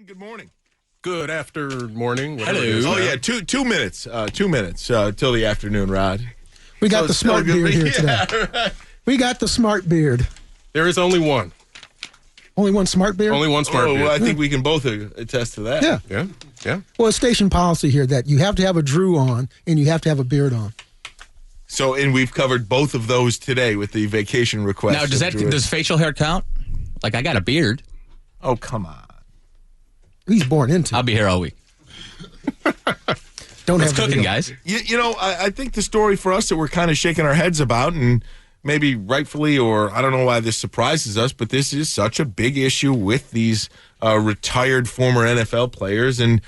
Good morning. Good after morning. Hello. Oh, yeah, 2 minutes. 2 minutes till the afternoon, Rod. We got the smart beard here today. Right. We got the smart beard. There is only one. Only one smart beard? Only one smart beard. Well, I think we can both attest to that. Yeah. Yeah. Well, it's station policy here that you have to have a Drew on and you have to have a beard on. So, and we've covered both of those today with the vacation request. Now, does facial hair count? Like, I got a beard. Oh, come on. He's born into it. I'll be here all week. Don't It's have cooking, to guys. You know, I think the story for us that we're kind of shaking our heads about, and maybe rightfully, or I don't know why this surprises us, but this is such a big issue with these retired former NFL players. And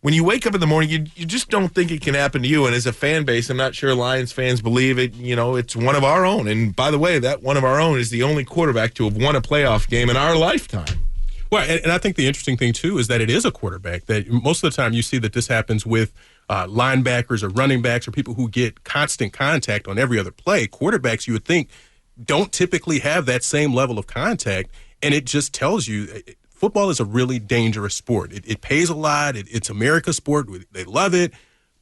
when you wake up in the morning, you just don't think it can happen to you. And as a fan base, I'm not sure Lions fans believe it. You know, it's one of our own. And by the way, that one of our own is the only quarterback to have won a playoff game in our lifetime. Well, and I think the interesting thing, too, is that it is a quarterback. That most of the time you see that this happens with linebackers or running backs or people who get constant contact on every other play. Quarterbacks, you would think, don't typically have that same level of contact. And it just tells you football is a really dangerous sport. It pays a lot. It's America's sport. They love it.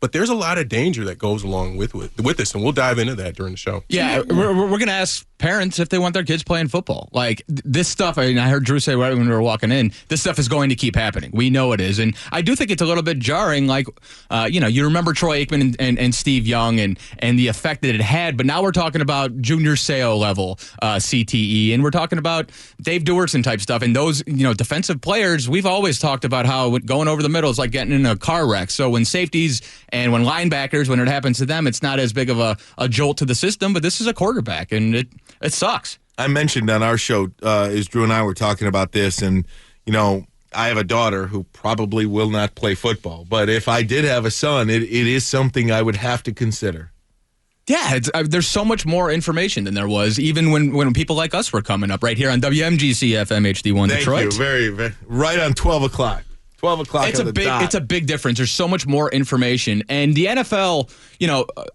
But there's a lot of danger that goes along with this, and we'll dive into that during the show. Yeah, we're going to ask parents if they want their kids playing football. Like, this stuff, I heard Drew say right when we were walking in, this stuff is going to keep happening. We know it is. And I do think it's a little bit jarring. Like, you remember Troy Aikman and Steve Young and the effect that it had, but now we're talking about junior SEO level CTE, and we're talking about Dave Duerson type stuff. And those, defensive players, we've always talked about how going over the middle is like getting in a car wreck. So when safeties and when linebackers, when it happens to them, it's not as big of a jolt to the system, but this is a quarterback, and it sucks. I mentioned on our show, as Drew and I were talking about this, and, I have a daughter who probably will not play football, but if I did have a son, it is something I would have to consider. Yeah, there's so much more information than there was even when people like us were coming up right here on WMGC FM HD1 Detroit. Thank you. Very, very, right on 12 o'clock. 12 o'clock It's a big difference. There's so much more information. And the NFL,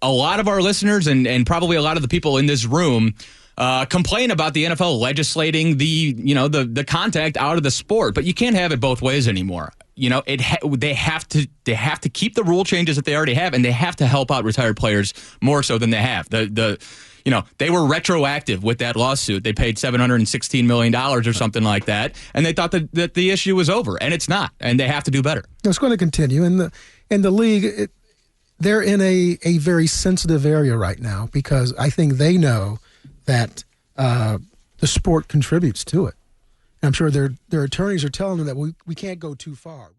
a lot of our listeners and probably a lot of the people in this room complain about the NFL legislating the contact out of the sport. But you can't have it both ways anymore. They have to keep the rule changes that they already have, and they have to help out retired players more so than they have. They were retroactive with that lawsuit. They paid $716 million or something like that, and they thought that the issue was over, and it's not, and they have to do better. It's going to continue. In the league, they're in a very sensitive area right now because I think they know that the sport contributes to it. I'm sure their attorneys are telling them that we can't go too far.